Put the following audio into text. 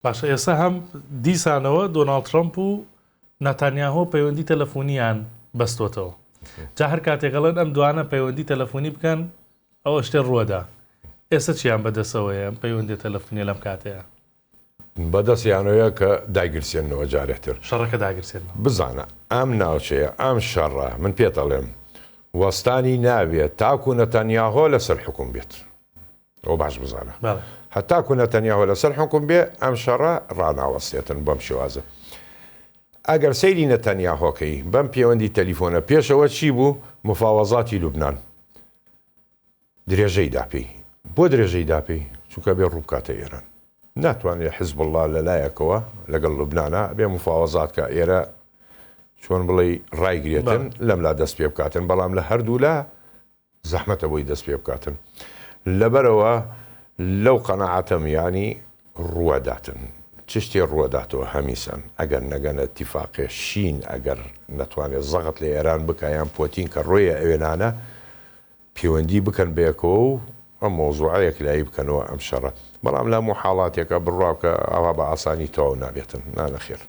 باشە ئێستا هەم دیسانەوە دۆناڵد ترامپ و نەتانیاهۆ پەیوەندی تەلەفۆنییان بەستۆتەوە جا هەر کاتێکەڵەن ئەم دوانە پەیوەندی تەلەفۆنی بکەن ئەوە شتێ ڕووەدا ئێستا چیان بەدەسەوەیە پەیوەندی تەلەفۆنی لەم کاتەیە بەدەستیانەوەیە کە داگیرسێنەوە جارێتتر شەڕەکە داگیرسێنەوە بزانە ئەم ناوچەیە ئەم شەڕە من پێتەڵێم وەستانی نابێت تاکو نەتەنیاهۆ لەسەر حکوم بێت ئەو باش بزانە هەتاکو نەتەنیاهۆ لەسەر حکوم بێ ئەم شەڕە ڕناوەستێتن بەم شێوازە ئەگەر سەیری نەتەنیاهۆکەی بەم پەیوەندی تەلیفۆنە پێشەوە چی بوو مفاوەزاتی لوبنان درێژەی داپی بۆ درێژەی داپی چونکە بێ ڕووبکاتە ئێران ناتوانێت حزب الله لەلایەکەوە لەگەڵ لوبنانە بێ مفاوەزات کە ئێرە چۆن بڵێ ڕایگرێتن لەملا دەست پێ بکاتن بەڵام لە هەردوو لا زەحمەتە بۆی دەست پێ بکاتن لەبەرەوە لەو قەناعەتەم ینی ڕووەداتن چ شتێ ڕووەداتەوە هەمیسان ئەگەر نەگەنە ئیتیفاقێ شین ئەگەر نەتوانێت زەغت لە ئێران بکایان پۆتین کە ڕۆیە ئەوێنانە پەیوەندی بکەن بەیەکەوە و ئەم مۆزوعەیەک لای بکەنەوە ئەم شەڕە بەڵام لە هەموو حاڵاتێکە بڕواکە ئاوا بە ئاسانی تەواو نابێتن نانەخێر